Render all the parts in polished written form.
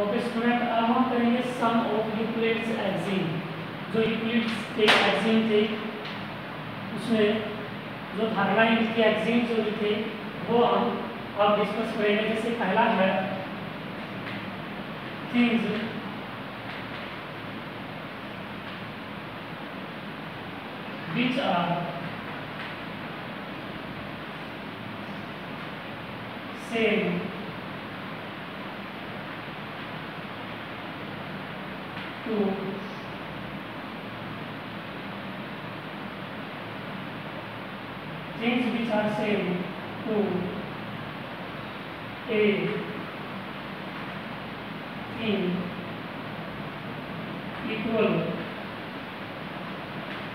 Okay student, अब हम करेंगे सम ऑफ यूक्लिड्स एक्सिम। जो यूक्लिड्स के एक्सिम थे उसमें जो धारणाएं इसके एक्सिम जो थे वो हम अब डिस्कस करेंगे। जैसे पहला है things which are same to things which are same to a thing equal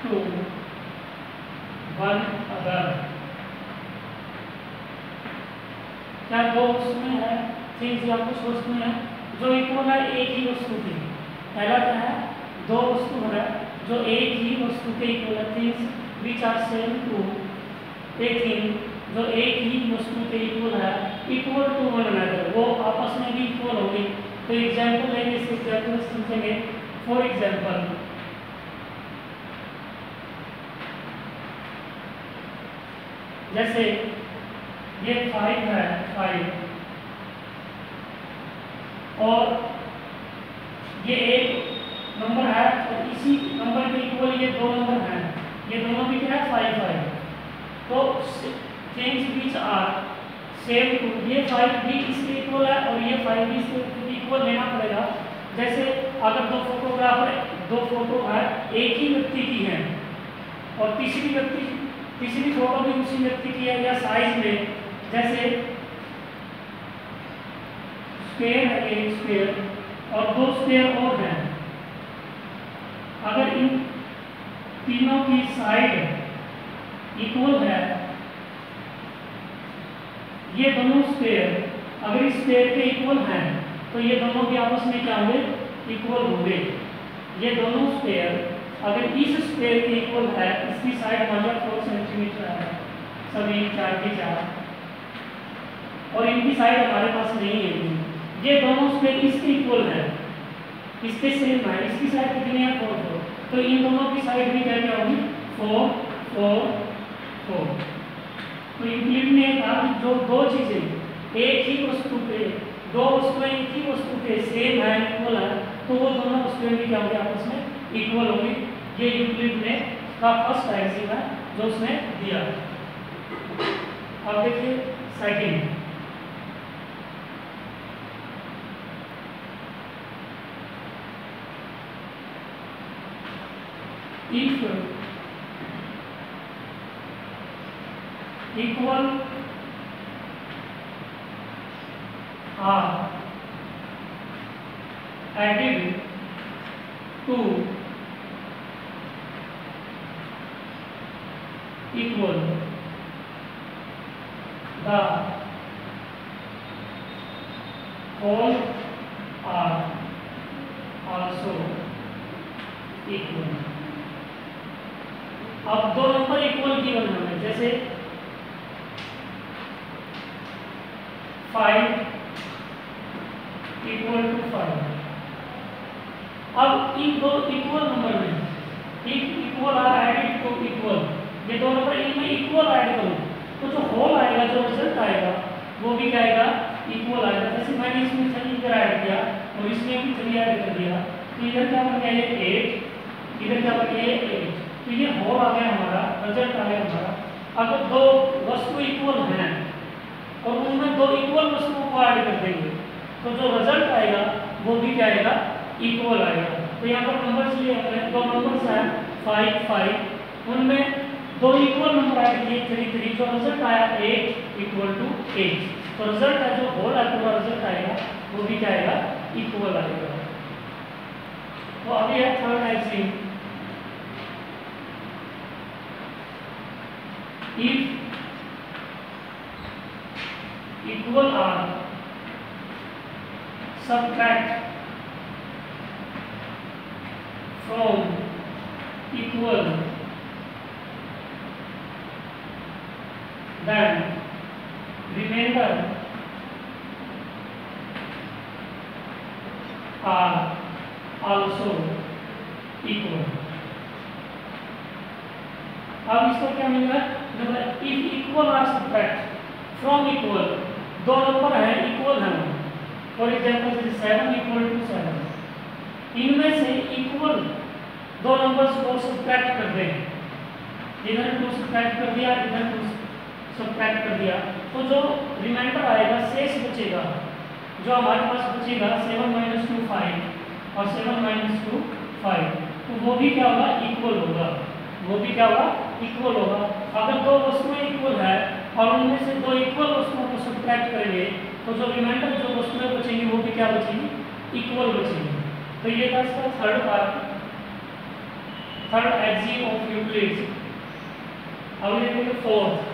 to one other. क्या दो उसमें है थिंग्स या कुछ वस्तुएं हैं जो इक्वल है एक ही वस्तु की। पहला क्या है, दो वस्तु है जो एक ही वस्तु के इक्वल है। Things which are same to a thing जो एक ही वस्तु के इक्वल है, इक्वल टू वन अनदर, वो आपस में भी इक्वल होगी। तो एग्जाम्पल लेंगे, इस एग्जाम्पल समझेंगे। फॉर एग्जाम्पल जैसे ये 5 है 5 और ये एक नंबर है और इसी नंबर के इक्वल ये दो नंबर हैं, ये दोनों भी क्या है 5 5। तो things which are same to, ये 5 भी इसके इक्वल है और ये 5 भी इसके इक्वल लेना पड़ेगा। जैसे अगर दो फोटो है एक ही व्यक्ति की है और तीसरी फोटो भी उसी व्यक्ति की है या साइज में, जैसे स्क्वायर है एक स्क्वायर और दो स्क्वायर और हैं, अगर इन तीनों की साइड इक्वल है, ये दोनों स्क्वायर अगर इस स्क्वायर के इक्वल हैं तो ये दोनों भी आपस में क्या होंगे, इक्वल होंगे। ये दोनों स्क्वायर अगर इस स्क्वायर के इक्वल है, इसकी साइड हमारा 4 सेंटीमीटर है, सभी 4 के 4 और इनकी साइड हमारे पास नहीं है। ये दोनों स्क्वायर इसके इक्वल है, इसके सेम है, इसकी साइड कितनी है 4 4, तो इन दोनों की साइड भी क्या क्या होगी 4 4 4। तो यूक्लिड ने कहा कि जो दो चीजें एक ही वस्तु पे, दो वस्तुएं एक ही वस्तु के सेम है, इक्वल है, तो वो दोनों वस्तुएं भी क्या होंगी आपस में इक्वल होगी। ये यूक्लिड ने का फर्स्ट एक्सिम है जो उसने दिया। अब देखिए second, if equal are added to equal the whole are also equal। अब दो नंबर इक्वल गिवन हमें, जैसे 5 इक्वल टू 5। अब इन दो इक्वल नंबर में equal are added to equal, ये दो नंबर इनमें इक्वल ऐड करूं तो जो होल आएगा, जो रिजल्ट आएगा वो भी क्या आएगा, इक्वल आएगा। जैसे मैंने इसमें 3 इधर ऐड किया और इसमें भी 3 ऐड कर दिया, तो इधर क्या बन गया ये 8, इधर क्या बन गया ये 8, तो ये होल आ गया हमारा, रिजल्ट आ गया हमारा। अगर दो वस्तु इक्वल हैं और उनमें दो इक्वल वस्तुओं को ऐड कर देंगे तो जो रिजल्ट आएगा वो भी क्या आएगा, इक्वल आएगा। तो यहाँ पर नंबर्स लिए हमने, दो नंबर्स हैं 5 5, उनमें दो इक्वल नंबर ऐड किए 3 3, जो रिजल्ट आया 8 इक्वल टू 8। तो रिजल्ट है जो होल है पूरा रिजल्ट आएगा वो भी क्या आएगा, इक्वल आएगा। तो अभी है third axiom, if equal are subtract from equal then remainder are also equal। अब इसको क्या मिलेगा, if equal are subtract from equal, दो नंबर है इक्वल है, फॉर एग्जांपल 7 इक्वल टू 7, इनमें से इक्वल दो नंबर्स को सब्ट्रैक्ट कर दें, इधर 2 सब्ट्रैक्ट कर दिया, इधर 2 सब्ट्रैक्ट कर दिया, तो जो रिमाइंडर आएगा, शेष बचेगा, जो हमारे पास बचेगा 7 - 2 5 और 7 - 2 5, तो वो भी क्या होगा, इक्वल होगा, वो भी क्या होगा, इक्वल होगा। अगर दो वस्तुएं इक्वल है और उनमें से दो इक्वल वस्तुओं को सब्ट्रैक्ट करेंगे, तो जो रिमाइंडर जो वस्तुएं बचेंगी वो भी क्या बचेंगी, इक्वल बचेंगी। तो ये था इसका third part, third axiom of Euclid. अब ये देखिए fourth,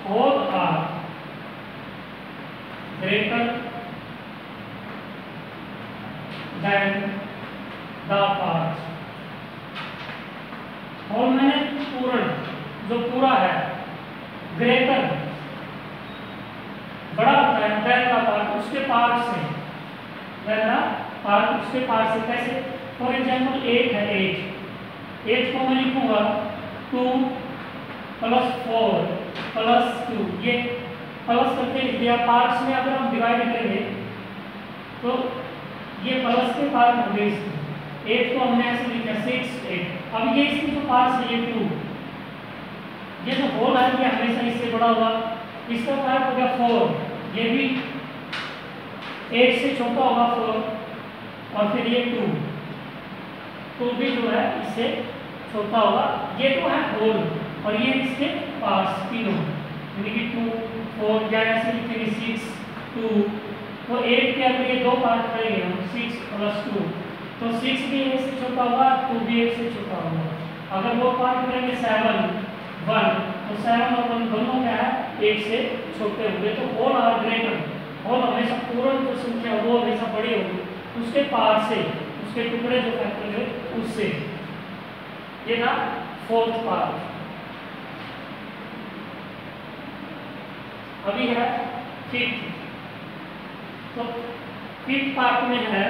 all are greater than the part। Whole मैंने पूर्ण, जो पूरा है, ग्रेटर बड़ा होता है देन द पार्ट, उसके पार्ट से, देन द पार्ट उसके पार्ट से। कैसे, फॉर एग्जांपल 8 है, 8 को मैं लिखूंगा 2 + 4 + 2, ये प्लस करके लिख दिया। पार्ट्स में अगर हम डिवाइड करेंगे तो ये प्लस के पार्ट होंगे, इसके 8 को हमने ऐसे लिखा 6 8। अब ये इसके जो पार्ट्स है, ये 2, ये जो होल है ये हमेशा इससे बड़ा होगा, इसका पार्ट हो गया 4, ये भी 8 से छोटा होगा 4, और फिर ये 2 भी जो है इससे छोटा होगा। ये तो है होल, और ये इसके पार्ट्स तीनों, यानी कि 2 4 या ऐसे लिखेंगे 6 2, तो 8 के अगर ये दो पार्ट करेंगे हम 6 + 2, तो 6 भी 8 से छोटा होगा, 2 भी 8 से छोटा होगा। अगर वो पार्ट करेंगे 7 1, तो 7 और 1 दोनों क्या है, 8 से छोटे होंगे। तो होल आर ग्रेटर, होल हमेशा पूर्ण जो संख्या वो हमेशा बड़ी होगी उसके पार्ट से, उसके टुकड़े जो फैक्टर है उससे। ये था फोर्थ पार्ट। अभी है फिफ्थ, तो फिफ्थ पार्ट में है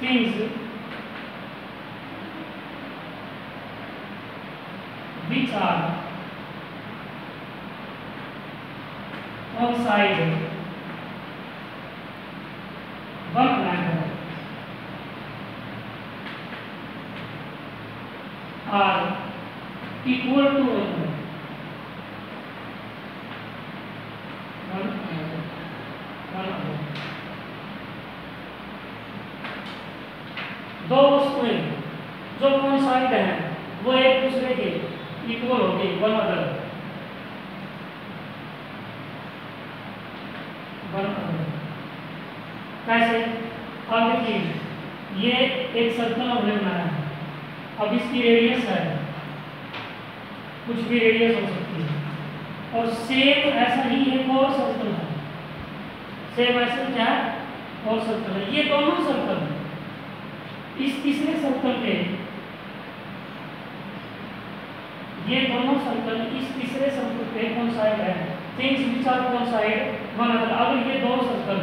things which are outside one another are equal to one another। दो वस्तुएं जो कोइंसाइड हैं वो एक दूसरे के इक्वल होगी, वन अदर। कैसे, अब देखिए ये एक सर्कल हमने बनाया है, अब इसकी रेडियस है, कुछ भी रेडियस हो सकती है, और सेम ऐसा ही एक और सर्कल है, सेम ऐसा क्या है और सर्कल है। ये दोनों सर्कल इस तीसरे सर्कल के, ये दोनों सर्कल इस तीसरे सर्कल पे कोइंसाइड है। Things which are coincide one other, अगर ये दो सर्कल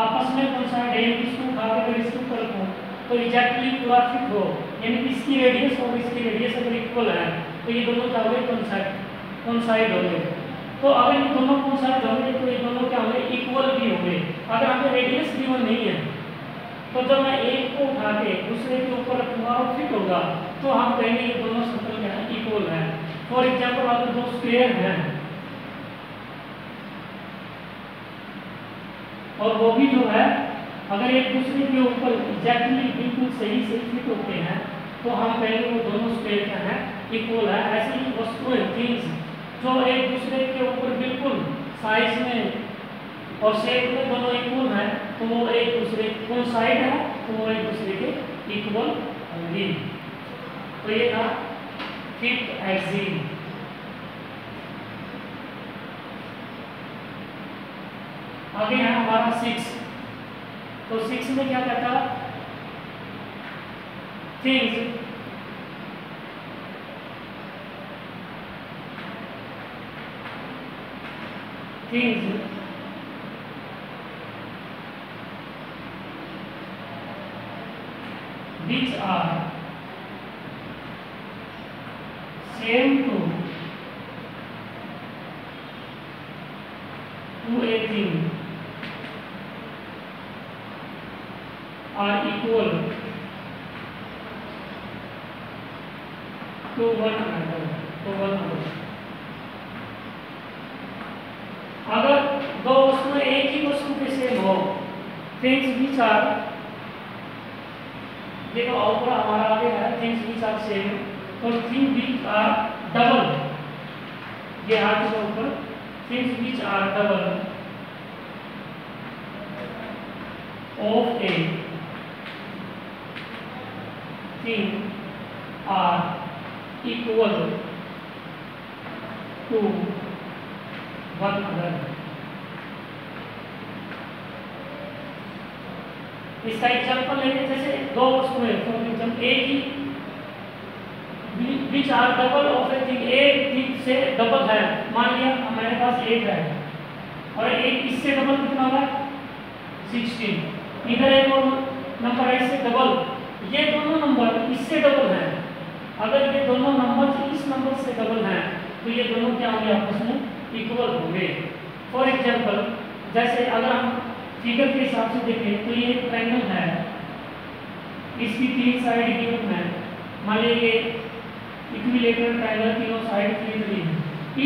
आपस में कोइंसाइड है, इसको उठा के अगर इसको कर दो तो एग्जैक्टली पूरा फिट हो, यानी कि इसकी रेडियस और इसकी रेडियस अगर इक्वल है तो ये दोनों क्या होंगे, कोइंसाइड होंगे। तो अगर ये दोनों कोइंसाइड होंगे तो ये दोनों क्या होंगे, इक्वल भी होंगे। अगर हमें रेडियस गिवन नहीं है तो जब मैं एक को उठा के दूसरे के ऊपर रखूंगा और फिट होगा तो हम कहेंगे ये दोनों सर्कल क्या है, इक्वल है। फॉर एग्जांपल अगर दो स्क्वायर हैं और वो भी जो है अगर एक दूसरे के ऊपर एग्जैक्टली बिल्कुल सही से फिट होते हैं तो हम कहेंगे वो दोनों स्क्वायर क्या है, इक्वल है। ऐसे ही वस्तुएं, थिंग्स जो एक दूसरे के ऊपर बिल्कुल साइज में और शेप में दोनों इक्वल हैं तो वो एक दूसरे कोइंसाइड है तो वो एक दूसरे के इक्वल होंगे। तो ये था फिफ्थ एक्सिम। आगे है हमारा 6, तो 6 में क्या कहता, things things which are same to a thing are equal to one another. अगर दो वस्तुएं एक ही वस्तु के सेम हो, थिंग्स विच आर, देखो ऊपर हमारा आगे है थिंग्स विच आर सेम, तो थिंग विच आर डबल, ये हाथ के ऊपर things which are double of a thing are equal to one other. इसका एग्जाम्पल लेंगे, जैसे दो वस्तुएं फॉर एग्जाम्पल एक ही which are double of a thing, एक थिंग से डबल है, मान लिया हमारे पास एक है और एक इससे डबल कितना होगा 16, इधर एक और नंबर है इससे डबल, ये दोनों नंबर इससे डबल हैं, अगर ये दोनों नंबर इस नंबर से डबल हैं तो ये दोनों क्या होंगे आपस में इक्वल होंगे। फॉर एग्जाम्पल जैसे अगर हम फिगर के हिसाब से देखें तो ये एक ट्रायंगल है, इसकी तीन साइड गिवन है, मान लीजिए इक्विलैटरल ट्रायंगल तीनों साइड 3 3 है,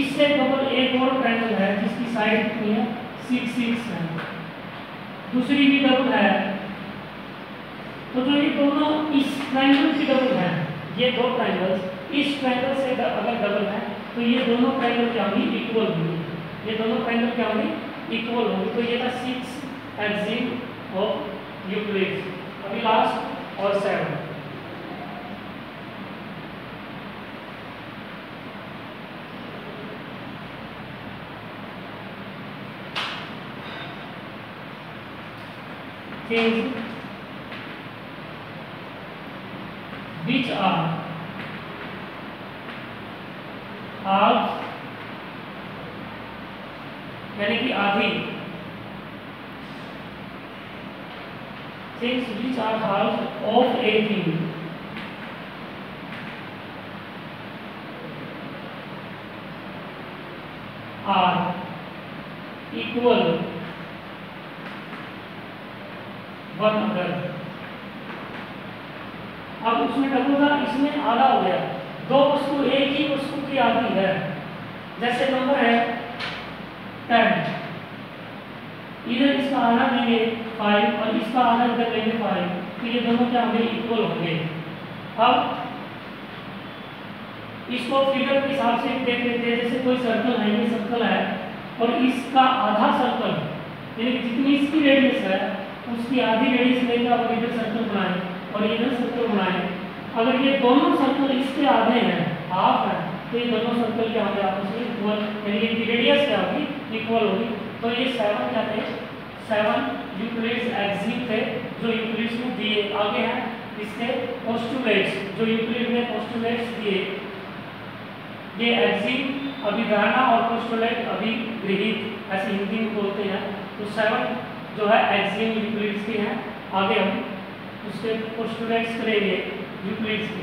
इससे डबल एक और ट्रायंगल है जिसकी साइड कितनी है 6 6 है, दूसरी भी डबल है, तो जो ये दोनों इस ट्रायंगल की डबल है, ये दो ट्रायंगल्स इस ट्रायंगल से अगर डबल है तो ये दोनों ट्रायंगल क्या होंगी इक्वल होंगी, ये दोनों ट्रायंगल क्या होंगी इक्वल होंगी। तो ये था 6 एक्सिम ऑफ यूक्लिड। अभी लास्ट और 7, things which are half यानी कि आधी, things which are half of a thing are equal one another। अब उसमें डबल था, इसमें आधा हो गया, दो वस्तु एक ही वस्तु की आधी है, जैसे नंबर है 10, इधर इसका आधा लेंगे 5 और इसका आधा इधर लेंगे 5, तो ये दोनों क्या होंगे इक्वल होंगे। अब इसको फिगर के हिसाब से देख लेते हैं, जैसे कोई सर्कल है, ये सर्कल है और इसका आधा सर्कल यानी कि जितनी इसकी रेडियस है उसकी आधी रेडियस लेकर आप इधर सर्कल बनाएं और इधर सर्कल बनाएं, अगर ये दोनों सर्कल इसके आधे हैं हाफ है तो ये दोनों सर्कल क्या होंगे आपस में इक्वल, यानी कि रेडियस क्या होगी इक्वल होगी। तो ये 7 क्या थे, 7 यूक्लिड्स एक्सिम थे जो यूक्लिड्स में दिए। आगे हैं इसके पोस्टुलेट्स, जो यूक्लिड ने पोस्टुलेट्स दिए, ये एक्सिम अभिधारणा और पोस्टुलेट अभिगृहित ऐसे हिंदी में बोलते हैं। तो 7 जो है एक्सिम यूक्लिड्स के हैं, आगे हम उसके पोस्टुलेट्स करेंगे यूक्लिड्स के।